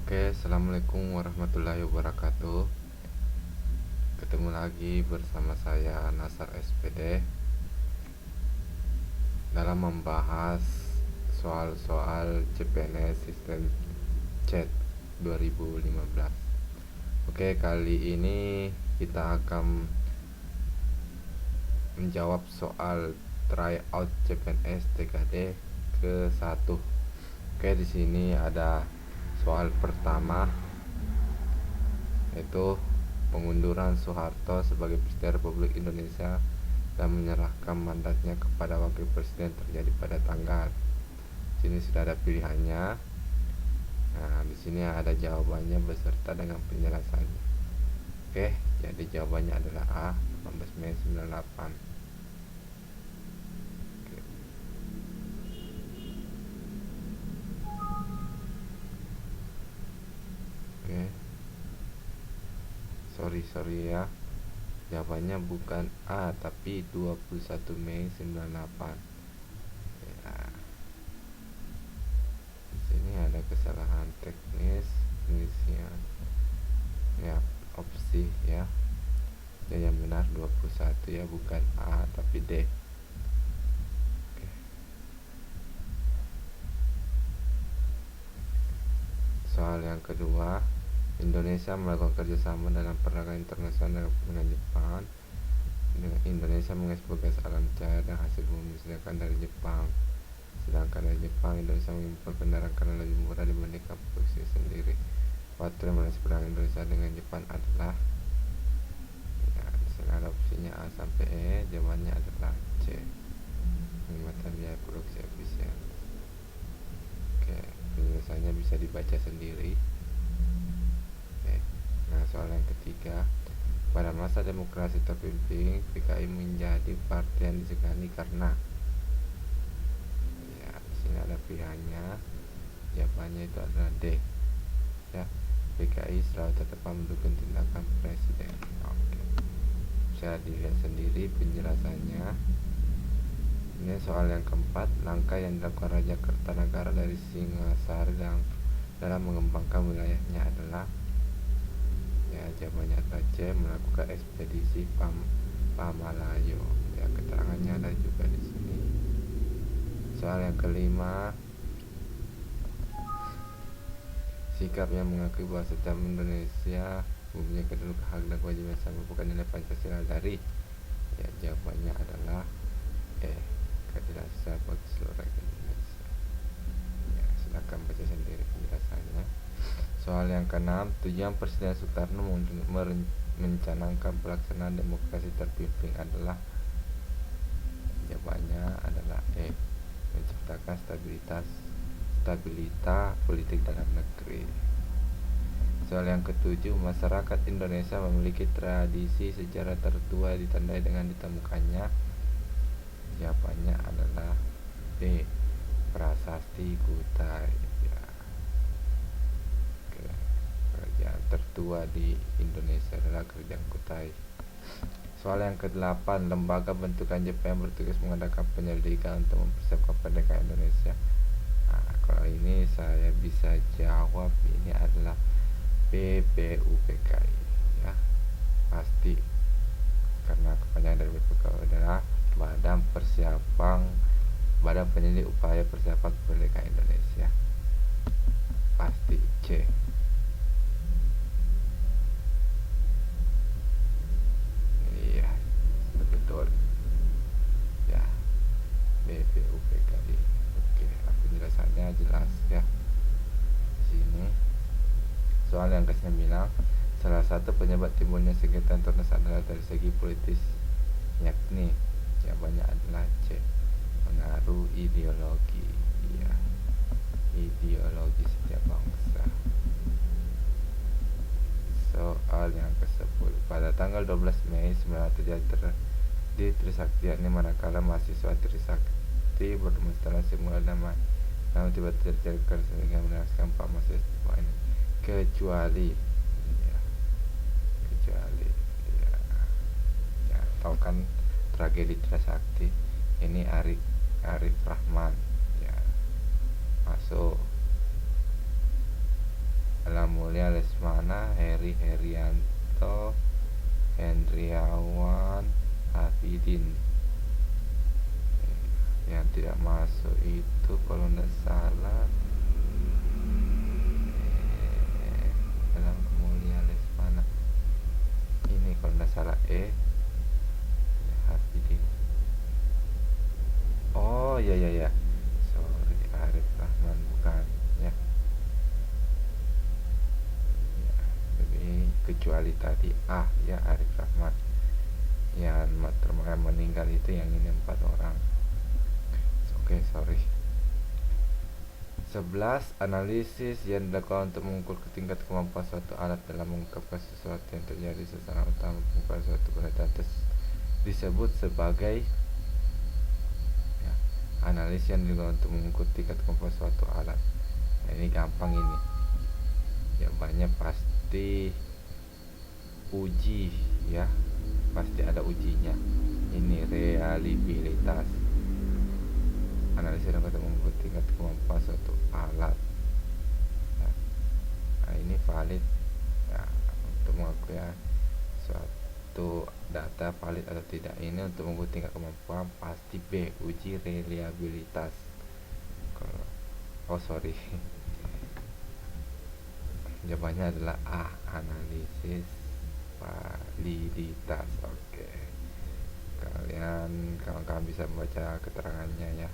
Oke, assalamualaikum warahmatullahi wabarakatuh. Ketemu lagi bersama saya Nasar SPD dalam membahas soal-soal CPNS Sistem Chat 2015. Oke, kali ini kita akan menjawab soal tryout CPNS TKD ke-1. Oke, di sini ada soal pertama, yaitu pengunduran Soeharto sebagai Presiden Republik Indonesia dan menyerahkan mandatnya kepada Wakil Presiden terjadi pada tanggal. Sini sudah ada pilihannya. Nah, di sini ada jawabannya beserta dengan penjelasannya. Oke, jadi jawabannya adalah A, 18 Mei 98. Oke. Sorry ya. Jawabannya bukan A tapi 21 Mei 98. Ya. Di sini ada kesalahan teknis pengisian. Ya, opsi ya. Jadi yang benar 21 ya, bukan A tapi D. Oke. Soal yang kedua, Indonesia melakukan kerjasama dalam perdagangan internasional dengan Jepang. Indonesia mengekspor gas alam cair dan hasil bumi sedangkan dari Jepang Indonesia mengimpor kendaraan karena lebih murah dibandingkan produksi sendiri. Waktu relasi perdagangan Indonesia dengan Jepang adalah, ya, di sini ada opsinya A sampai E. Jawabannya adalah C, penghematan biaya produksi efisien. Oke, penjelasannya bisa dibaca sendiri. Nah, soal yang ketiga, pada masa demokrasi terpimpin, PKI menjadi partai yang disegani karena, ya, di sini ada pilihannya. Jawabannya itu adalah D. Ya, PKI selalu tetap mendukung tindakan presiden. Oke, bisa dilihat sendiri penjelasannya. Ini soal yang keempat, langkah yang dilakukan Raja Kertanagara dari Singasari dalam mengembangkan wilayahnya adalah, ya, jawabannya adalah C, melakukan ekspedisi Pamalayo. Ya, keterangannya ada juga di sini. Soal yang kelima, sikap yang mengakui bahwa setiap Indonesia mempunyai kedudukan, hak dan kewajiban sama bukan nilai Pancasila dari, ya, jawabannya adalah E, keadilan sosial bagi seluruh rakyat Indonesia. Ya, silakan baca sendiri penjelasannya. Soal yang keenam, tujuan Presiden Soekarno mencanangkan pelaksanaan demokrasi terpimpin adalah, jawabannya adalah E, menciptakan stabilitas politik dalam negeri. Soal yang ketujuh, masyarakat Indonesia memiliki tradisi sejarah tertua ditandai dengan ditemukannya, jawabannya adalah B, Prasasti Kutai. Ya. Oke. Kerajaan tertua di Indonesia adalah Kerajaan Kutai. Soal yang ke-8, lembaga bentukan Jepang bertugas mengadakan penyelidikan untuk mempersiapkan kemerdekaan Indonesia. Nah, kalau ini saya bisa jawab ini adalah BPUPKI, ya, pasti, karena kepanjangan dari BPUPKI adalah Badan Penyelidik Upaya Persiapan Kemerdekaan Indonesia. Pasti C. Iya, betul. Ya, BPUPKI. Oke, penjelasannya jelas ya. Sini. Soal yang ke-9, salah satu penyebab timbulnya sengketa internasional adalah dari segi politis, yakni, jawabannya adalah C, pengaruh ideologi. Ya, ideologi setiap bangsa. Soal yang ke-10, pada tanggal 12 Mei 19 terjadi di Trisakti, yakni manakala mahasiswa Trisakti berdemonstrasi mulai damai, namun tiba-tiba terjadi kekerasan sehingga menewaskan 4 mahasiswa ini, kecuali ya, tahu kan tragedi Trisakti ini, Arif Rahman, ya, masuk dalam Mulia Lesmana, Heri Herianto, Hendriawan Hafidin. Yang tidak masuk itu kalau tidak salah dalam Mulia Lesmana ini kalau tidak salah Hafidin. Oh ya, sorry, Arif Rahman bukan ya. Jadi kecuali tadi ya Arif Rahman yang meninggal itu yang ini 4 orang. Oke, sorry. 11. Analisis yang dilakukan untuk mengukur tingkat kemampuan suatu alat dalam mengungkapkan sesuatu yang terjadi secara utama pengungkapan suatu penelitian disebut sebagai analisis yang dilakukan untuk mengukur tingkat kemampuan suatu alat. Nah, ini gampang ini. Jawabannya pasti uji ya. Pasti ada ujinya. Ini reliabilitas. Analisis yang dapat mengukur tingkat kemampuan suatu alat. Nah, ini valid ya, untuk mengakui suatu data valid atau tidak. Ini untuk mengukur tingkat kemampuan pasti B, uji reliabilitas. Sorry. Jawabannya adalah A, analisis validitas. Oke. Kawan-kawan bisa membaca keterangannya ya.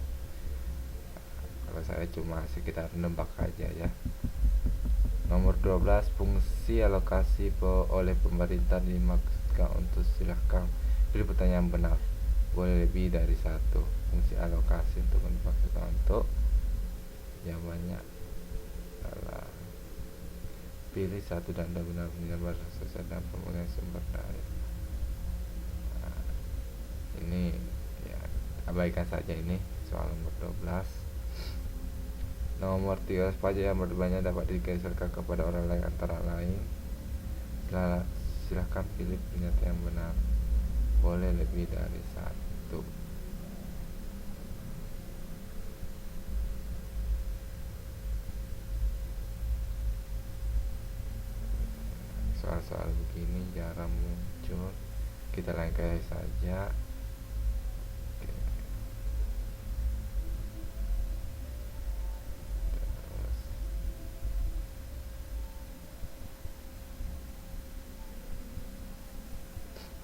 Kalau saya cuma sekitar nebak aja ya. Nomor 12, fungsi alokasi oleh pemerintah dimaksudkan untuk silahkan pilih pertanyaan benar. Boleh lebih dari satu. Fungsi alokasi untuk dimaksudkan untuk, jawabannya adalah pilih satu dan benar-benar sesuai dengan pembagian sumber daya. Nah, ini ya abaikan saja ini soal nomor 12. Nomor 13, pajak yang berbanyak dapat digeserkan kepada orang lain antara lain. Silahkan pilih pernyataan yang benar. Boleh lebih dari satu. Soal-soal begini jarang muncul. Kita langkai saja.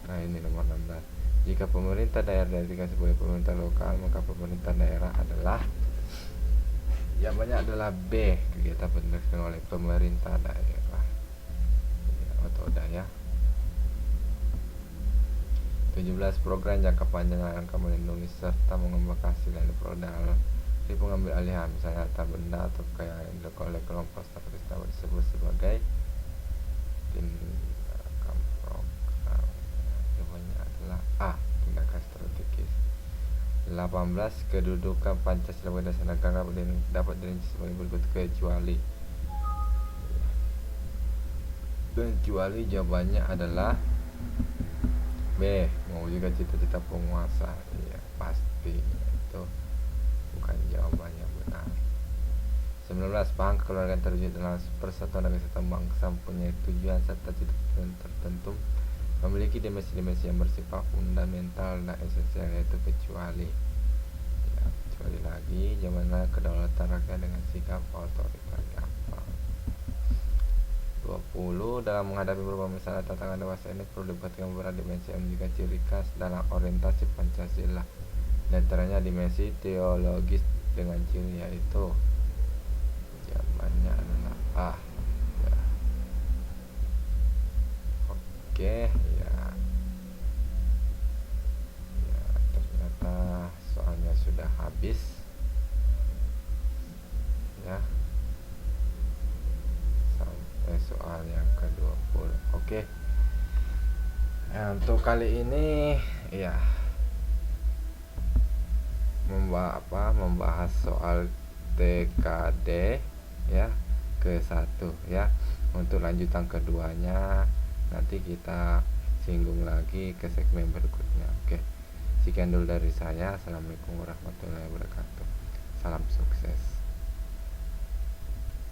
Nah, ini nomor 16. Jika pemerintah daerah diartikan sebagai pemerintah lokal, maka pemerintah daerah adalah, jawabannya adalah B, kegiatan dilaksanakan oleh pemerintah daerah ya, otoda ya. 17. Program jangka panjang yang akan melindungi serta mengembangkan hasil yang diperoleh dari pengambil alihan, misalnya harta benda atau kekayaan yang dilakukan oleh kelompok strategis dapat disebut sebagai tindakan program. Jawabannya adalah A, tindakan strategis. 18. Kedudukan Pancasila sebagai dasar negara dapat dirinci sebagai berikut kecuali. Jawabannya adalah B, mewujudkan cita-cita penguasa. Ya, pasti itu bukan jawabannya benar. 19. Paham kekeluargaan terwujud dalam persatuan dan kesatuan bangsa mempunyai tujuan serta cita-cita tertentu, memiliki dimensi-dimensi yang bersifat fundamental dan esensial, yaitu kecuali. Ya, kecuali lagi, jawabannya kedaulatan rakyat dengan sikap otoriter. Gampang. 20. Dalam menghadapi berbagai masalah tantangan dewasa ini perlu diperhatikan beberapa dimensi yang menjadi ciri khas dalam orientasi Pancasila. Di antaranya dimensi teologis dengan ciri yaitu, jawabannya adalah A ya. Oke ya, ternyata soalnya sudah habis ya, sampai soal yang ke-20. Oke. Nah, untuk kali ini ya membahas soal TKD ya ke-1 ya. Untuk lanjutan keduanya nanti kita singgung lagi ke segmen berikutnya. Oke. Sekian dulu dari saya. Assalamualaikum warahmatullahi wabarakatuh. Salam sukses.